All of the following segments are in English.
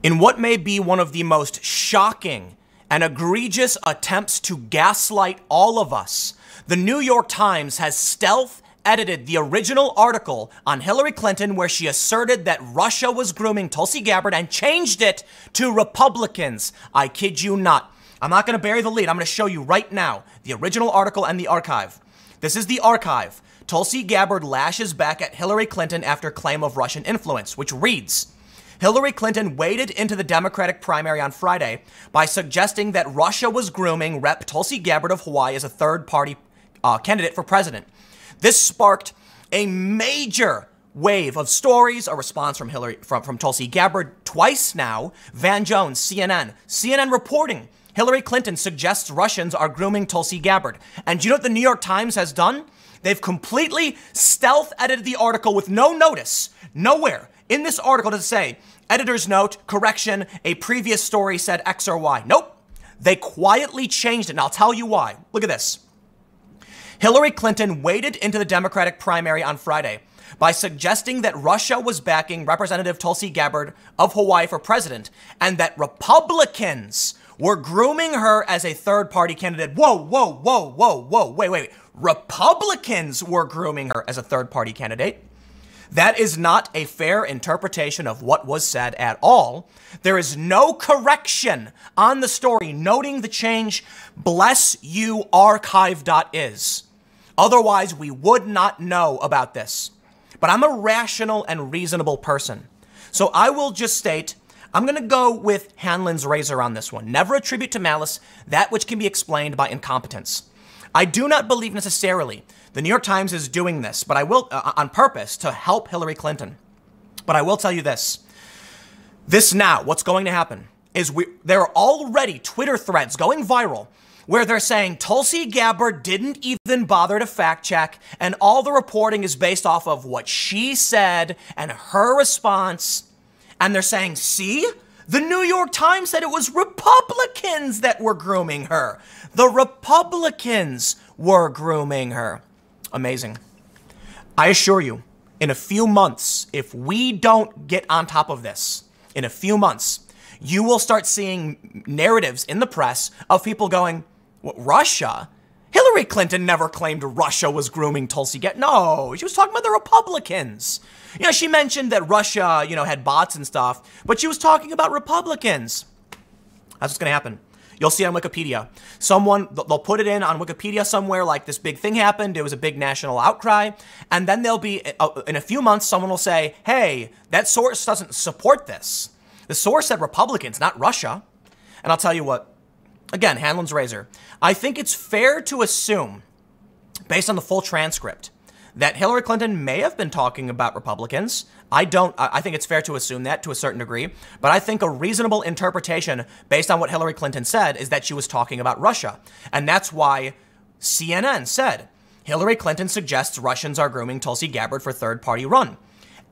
In what may be one of the most shocking and egregious attempts to gaslight all of us, the New York Times has stealth-edited the original article on Hillary Clinton where she asserted that Russia was grooming Tulsi Gabbard and changed it to Republicans. I kid you not. I'm not going to bury the lead. I'm going to show you right now the original article and the archive. This is the archive. Tulsi Gabbard lashes back at Hillary Clinton after claim of Russian influence, which reads, Hillary Clinton waded into the Democratic primary on Friday by suggesting that Russia was grooming Rep. Tulsi Gabbard of Hawaii as a third-party candidate for president. This sparked a major wave of stories, a response from Tulsi Gabbard twice now. Van Jones, CNN reporting Hillary Clinton suggests Russians are grooming Tulsi Gabbard. And you know what the New York Times has done? They've completely stealth-edited the article with no notice. Nowhere in this article does it say, editor's note, correction, a previous story said X or Y. Nope. They quietly changed it, and I'll tell you why. Look at this. Hillary Clinton waded into the Democratic primary on Friday by suggesting that Russia was backing Representative Tulsi Gabbard of Hawaii for president and that Republicans were grooming her as a third-party candidate. Whoa, wait. Republicans were grooming her as a third-party candidate. That is not a fair interpretation of what was said at all. There is no correction on the story noting the change. Bless you, archive.is. Otherwise, we would not know about this. But I'm a rational and reasonable person. So I will just state, I'm going to go with Hanlon's razor on this one. Never attribute to malice that which can be explained by incompetence. I do not believe necessarily the New York Times is doing this, but I will, on purpose, to help Hillary Clinton. But I will tell you this. This now, what's going to happen is there are already Twitter threads going viral where they're saying Tulsi Gabbard didn't even bother to fact check, and all the reporting is based off of what she said and her response. And they're saying, see? The New York Times said it was Republicans that were grooming her. The Republicans were grooming her. Amazing. I assure you, in a few months, if we don't get on top of this, in a few months, you will start seeing narratives in the press of people going, what, Russia? Hillary Clinton never claimed Russia was grooming Tulsi Gabbard. No, she was talking about the Republicans. You know, she mentioned that Russia, had bots and stuff, but she was talking about Republicans. That's what's going to happen. You'll see it on Wikipedia. They'll put it in on Wikipedia somewhere like this big thing happened. It was a big national outcry. And then there'll be, in a few months, someone will say, hey, that source doesn't support this. The source said Republicans, not Russia. And I'll tell you what, again, Hanlon's razor. I think it's fair to assume, based on the full transcript, that Hillary Clinton may have been talking about Republicans. I think it's fair to assume that to a certain degree, but I think a reasonable interpretation based on what Hillary Clinton said is that she was talking about Russia. And that's why CNN said, Hillary Clinton suggests Russians are grooming Tulsi Gabbard for third-party run.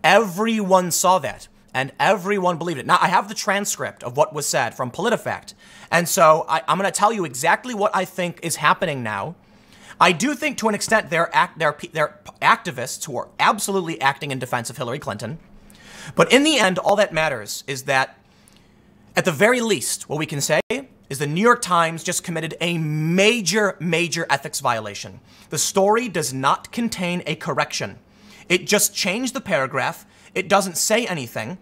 Everyone saw that, and everyone believed it. Now, I have the transcript of what was said from PolitiFact, and so I'm going to tell you exactly what I think is happening now. I do think, to an extent, they're activists who are absolutely acting in defense of Hillary Clinton. But in the end, all that matters is that, at the very least, what we can say is the New York Times just committed a major ethics violation. The story does not contain a correction. It just changed the paragraph. It doesn't say anything.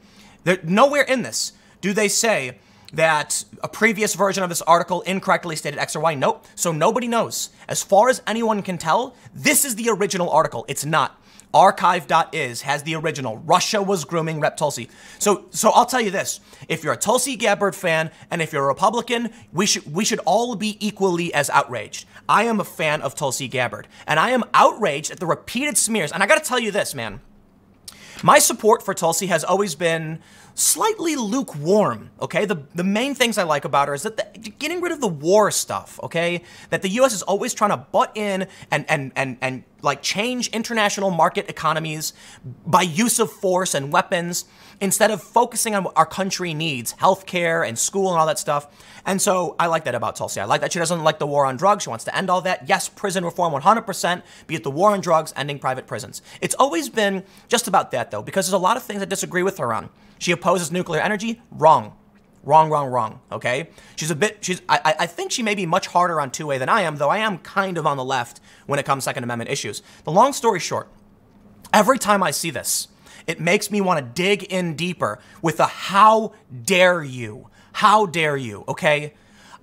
Nowhere in this do they say that a previous version of this article incorrectly stated X or Y. Nope. So nobody knows. As far as anyone can tell, this is the original article. It's not. Archive.is has the original. Russia was grooming Rep. Tulsi. So I'll tell you this. If you're a Tulsi Gabbard fan and if you're a Republican, we should all be equally as outraged. I am a fan of Tulsi Gabbard, and I am outraged at the repeated smears. And I got to tell you this, man. My support for Tulsi has always been slightly lukewarm, okay? The main things I like about her is that getting rid of the war stuff, okay? That the U.S. is always trying to butt in and like change international market economies by use of force and weapons instead of focusing on what our country needs, healthcare and school and all that stuff. And so I like that about Tulsi. I like that she doesn't like the war on drugs. She wants to end all that. Yes, prison reform 100%, be it the war on drugs, ending private prisons. It's always been just about that, though, because there's a lot of things I disagree with her on. She opposes nuclear energy. Wrong. Wrong, okay? I think she may be much harder on two-way than I am, though I am kind of on the left when it comes to Second Amendment issues. The long story short, every time I see this, it makes me want to dig in deeper with a how dare you, okay?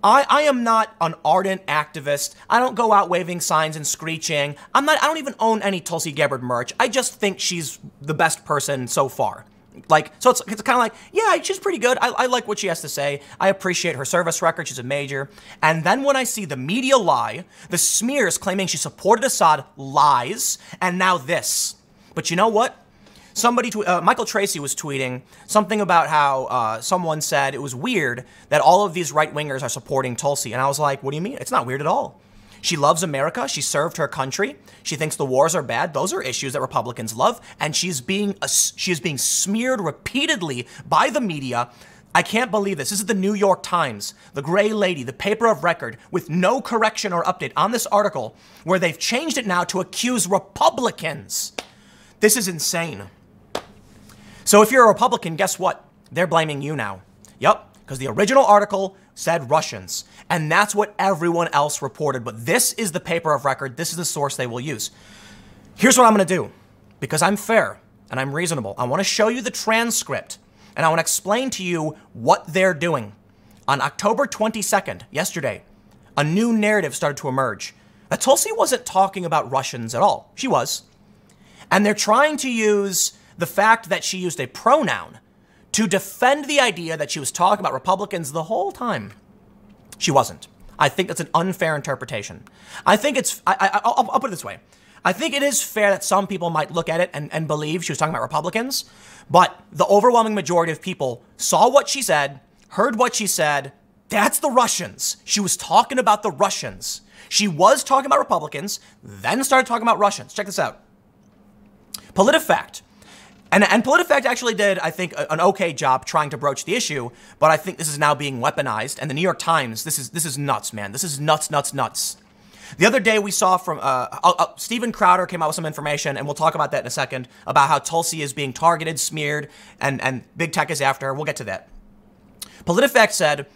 I am not an ardent activist. I don't go out waving signs and screeching. I don't even own any Tulsi Gabbard merch. I just think she's the best person so far. Like, so it's kind of like, yeah, she's pretty good. I like what she has to say. I appreciate her service record. She's a major. And then when I see the media lie, the smears claiming she supported Assad lies, and now this. But you know what? Michael Tracy was tweeting something about how someone said it was weird that all of these right-wingers are supporting Tulsi. And I was like, what do you mean? It's not weird at all. She loves America. She served her country. She thinks the wars are bad. Those are issues that Republicans love. And she is being smeared repeatedly by the media. I can't believe this. This is the New York Times, the gray lady, the paper of record, with no correction or update on this article, where they've changed it now to accuse Republicans. This is insane. So if you're a Republican, guess what? They're blaming you now. Yup, because the original article said Russians. And that's what everyone else reported. But this is the paper of record. This is the source they will use. Here's what I'm going to do. Because I'm fair and I'm reasonable. I want to show you the transcript. And I want to explain to you what they're doing. On October 22nd, yesterday, a new narrative started to emerge. That Tulsi wasn't talking about Russians at all. She was. And they're trying to use the fact that she used a pronoun to defend the idea that she was talking about Republicans the whole time. She wasn't. I think that's an unfair interpretation. I think I'll put it this way. I think it is fair that some people might look at it and believe she was talking about Republicans, but the overwhelming majority of people saw what she said, heard what she said. That's the Russians. She was talking about the Russians. She was talking about Republicans, then started talking about Russians. Check this out. PolitiFact. And PolitiFact actually did, I think, an okay job trying to broach the issue, but I think this is now being weaponized. And the New York Times, this is nuts, man. This is nuts. The other day we saw from Steven Crowder came out with some information, and we'll talk about that in a second, about how Tulsi is being targeted, smeared, and big tech is after her. We'll get to that. PolitiFact said,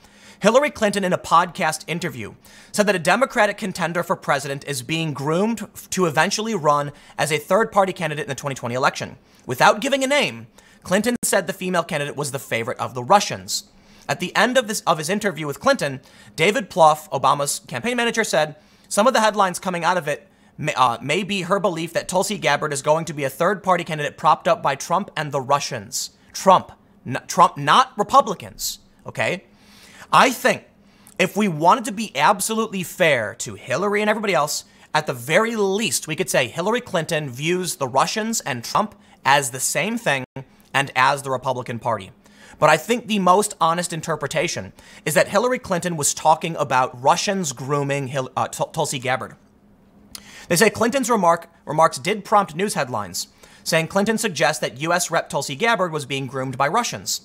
Hillary Clinton in a podcast interview said that a Democratic contender for president is being groomed to eventually run as a third-party candidate in the 2020 election. Without giving a name, Clinton said the female candidate was the favorite of the Russians. At the end of his interview with Clinton, David Plouffe, Obama's campaign manager, said some of the headlines coming out of it may be her belief that Tulsi Gabbard is going to be a third-party candidate propped up by Trump and the Russians. Trump, not Republicans, okay? I think if we wanted to be absolutely fair to Hillary and everybody else, at the very least, we could say Hillary Clinton views the Russians and Trump as the same thing and as the Republican Party. But I think the most honest interpretation is that Hillary Clinton was talking about Russians grooming Tulsi Gabbard. They say Clinton's remarks did prompt news headlines, saying Clinton suggests that U.S. Rep. Tulsi Gabbard was being groomed by Russians.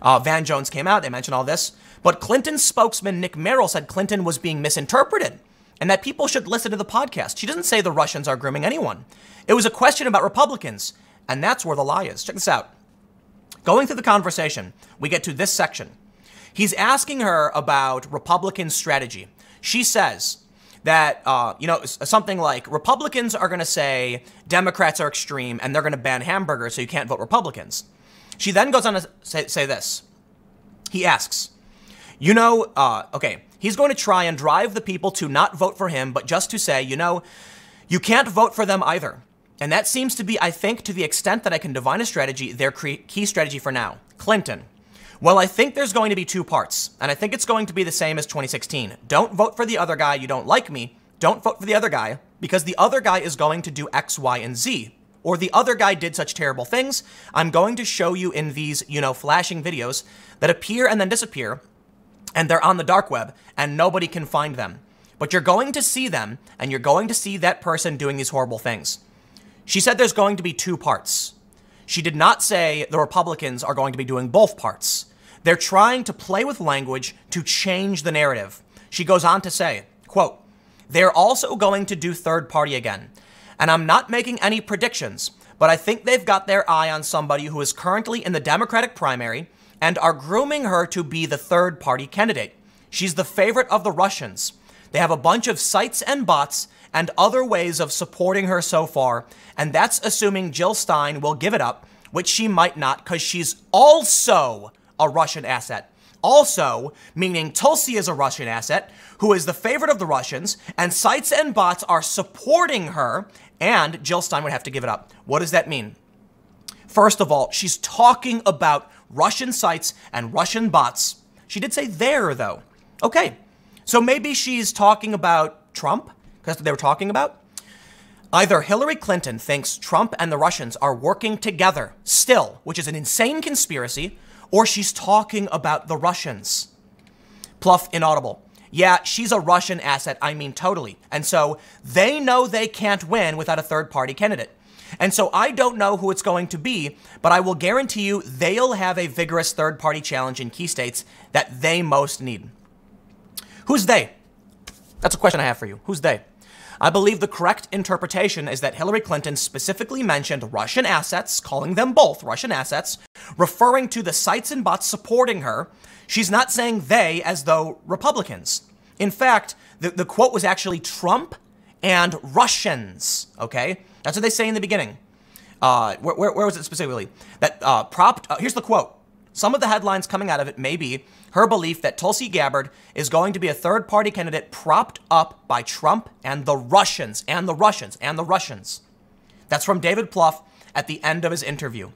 Van Jones came out, they mentioned all this, but Clinton's spokesman Nick Merrill said Clinton was being misinterpreted and that people should listen to the podcast. She doesn't say the Russians are grooming anyone. It was a question about Republicans, and that's where the lie is. Check this out. Going through the conversation, we get to this section. He's asking her about Republican strategy. She says that, something like Republicans are going to say Democrats are extreme and they're going to ban hamburgers so you can't vote Republicans. She then goes on to say this. He asks, he's going to try and drive the people to not vote for him, but just to say, you can't vote for them either. And that seems to be, I think, to the extent that I can divine a strategy, their key strategy for now. Clinton. Well, I think there's going to be two parts, and I think it's going to be the same as 2016. Don't vote for the other guy. You don't like me. Don't vote for the other guy, because the other guy is going to do X, Y, and Z. Or the other guy did such terrible things. I'm going to show you in these, flashing videos that appear and then disappear, and they're on the dark web, and nobody can find them. But you're going to see them, and you're going to see that person doing these horrible things. She said there's going to be two parts. She did not say the Republicans are going to be doing both parts. They're trying to play with language to change the narrative. She goes on to say, quote, they're also going to do third party again. And I'm not making any predictions, but I think they've got their eye on somebody who is currently in the Democratic primary and are grooming her to be the third-party candidate. She's the favorite of the Russians. They have a bunch of sites and bots and other ways of supporting her so far, and that's assuming Jill Stein will give it up, which she might not because she's also a Russian asset. Also, meaning Tulsi is a Russian asset who is the favorite of the Russians, and sites and bots are supporting her, and Jill Stein would have to give it up. What does that mean? First of all, she's talking about Russian sites and Russian bots. She did say there, though. Okay, so maybe she's talking about Trump, because that's what they were talking about. Either Hillary Clinton thinks Trump and the Russians are working together still, which is an insane conspiracy, or she's talking about the Russians. Pluff inaudible. Yeah, she's a Russian asset, I mean totally. And so they know they can't win without a third-party candidate. And so I don't know who it's going to be, but I will guarantee you they'll have a vigorous third-party challenge in key states that they most need. Who's they? That's a question I have for you. Who's they? I believe the correct interpretation is that Hillary Clinton specifically mentioned Russian assets, calling them both Russian assets, referring to the sites and bots supporting her. She's not saying they as though Republicans. In fact, the quote was actually Trump and Russians, okay? That's what they say in the beginning. Where was it specifically? That here's the quote. Some of the headlines coming out of it may be her belief that Tulsi Gabbard is going to be a third-party candidate propped up by Trump and the Russians, and the Russians, and the Russians. That's from David Plouffe at the end of his interview.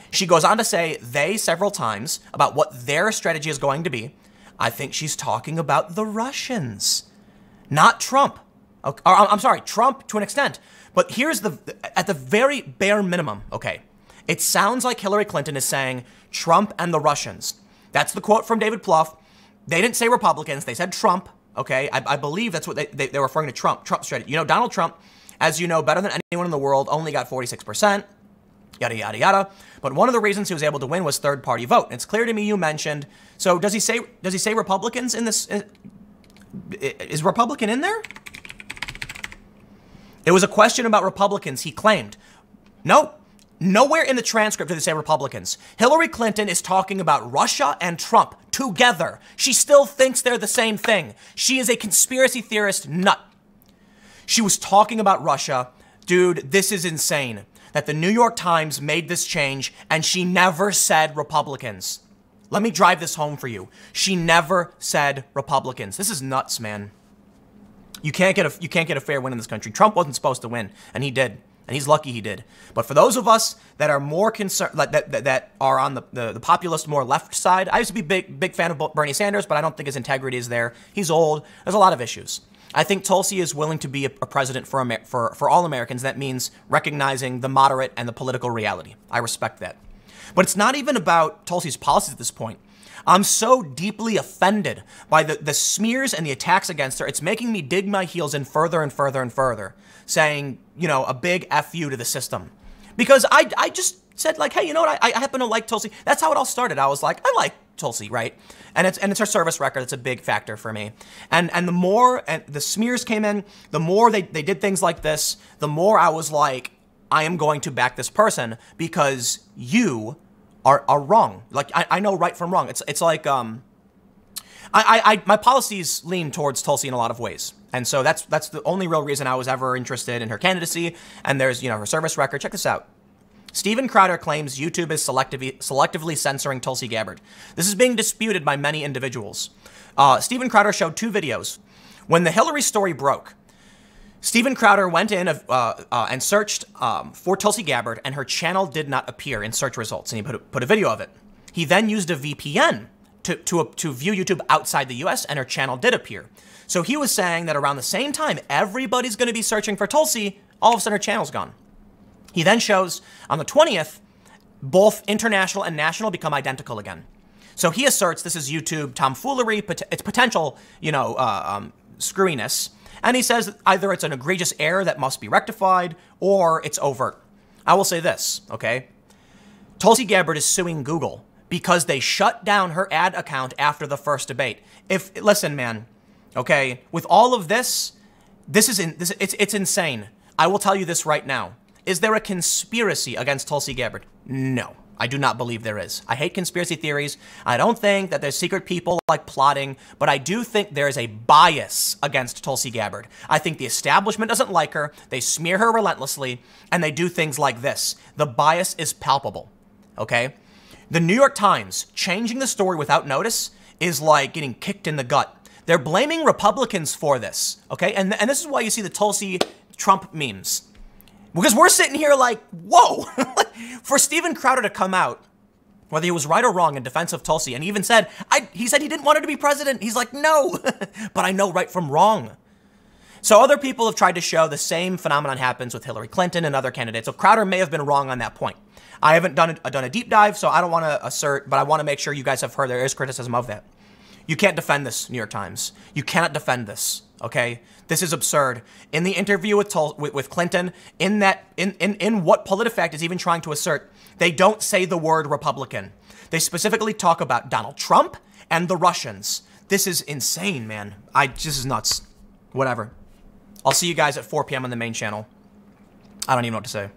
She goes on to say they several times about what their strategy is going to be. I think she's talking about the Russians, not Trump. Okay, I'm sorry, Trump to an extent. But here's at the very bare minimum, okay, it sounds like Hillary Clinton is saying Trump and the Russians. That's the quote from David Plouffe. They didn't say Republicans, they said Trump, okay? I believe that's what they're referring to Trump's strategy. You know, Donald Trump, as you know, better than anyone in the world, only got 46%, yada, yada, yada. But one of the reasons he was able to win was third-party vote. And it's clear to me you mentioned, so does he say Republicans in this? Is Republican in there? It was a question about Republicans, he claimed. No, nowhere in the transcript did they say Republicans. Hillary Clinton is talking about Russia and Trump together. She still thinks they're the same thing. She is a conspiracy theorist nut. She was talking about Russia. Dude, this is insane that the New York Times made this change and she never said Republicans. Let me drive this home for you. She never said Republicans. This is nuts, man. You can't get a fair win in this country. Trump wasn't supposed to win, and he did. And he's lucky he did. But for those of us that are more concerned, that are on the populist, more left side, I used to be big fan of Bernie Sanders, but I don't think his integrity is there. He's old. There's a lot of issues. I think Tulsi is willing to be a president for all Americans. That means recognizing the moderate and the political reality. I respect that. But it's not even about Tulsi's policies at this point. I'm so deeply offended by the smears and the attacks against her. It's making me dig my heels in further and further and further, saying, you know, a big F you to the system. Because I just said, like, hey, you know what? I happen to like Tulsi. That's how it all started. I was like, I like Tulsi, right? And it's her service record. It's a big factor for me. And the more the smears came in, the more they did things like this, the more I was like, I am going to back this person because you are wrong. Like, I know right from wrong. It's like, my policies lean towards Tulsi in a lot of ways. And so that's the only real reason I was ever interested in her candidacy. And there's, you know, her service record. Check this out. Steven Crowder claims YouTube is selectively censoring Tulsi Gabbard. This is being disputed by many individuals. Steven Crowder showed two videos. When the Hillary story broke, Steven Crowder went in and searched for Tulsi Gabbard, and her channel did not appear in search results, and he put a video of it. He then used a VPN to view YouTube outside the US, and her channel did appear. So he was saying that around the same time everybody's going to be searching for Tulsi, all of a sudden her channel's gone. He then shows on the 20th, both international and national become identical again. So he asserts this is YouTube tomfoolery, it's potential, you know, screwiness. And he says either it's an egregious error that must be rectified or it's overt. I will say this, okay? Tulsi Gabbard is suing Google because they shut down her ad account after the first debate. Listen, man, okay, with all of this, it's insane. I will tell you this right now. Is there a conspiracy against Tulsi Gabbard? No. I do not believe there is. I hate conspiracy theories. I don't think that there's secret people like plotting, but I do think there is a bias against Tulsi Gabbard. I think the establishment doesn't like her. They smear her relentlessly, and they do things like this. The bias is palpable, okay? The New York Times changing the story without notice is like getting kicked in the gut. They're blaming Republicans for this, okay? And this is why you see the Tulsi Trump memes. Because we're sitting here like, whoa, for Steven Crowder to come out, whether he was right or wrong in defense of Tulsi, and he even said, he said he didn't want her to be president. He's like, no, but I know right from wrong. So other people have tried to show the same phenomenon happens with Hillary Clinton and other candidates. So Crowder may have been wrong on that point. I haven't done a deep dive, so I don't want to assert, but I want to make sure you guys have heard there is criticism of that. You can't defend this, New York Times. You cannot defend this, okay? This is absurd. In the interview with Clinton, in what PolitiFact is even trying to assert, they don't say the word Republican. They specifically talk about Donald Trump and the Russians. This is insane, man. This is nuts. Whatever. I'll see you guys at 4 p.m. on the main channel. I don't even know what to say.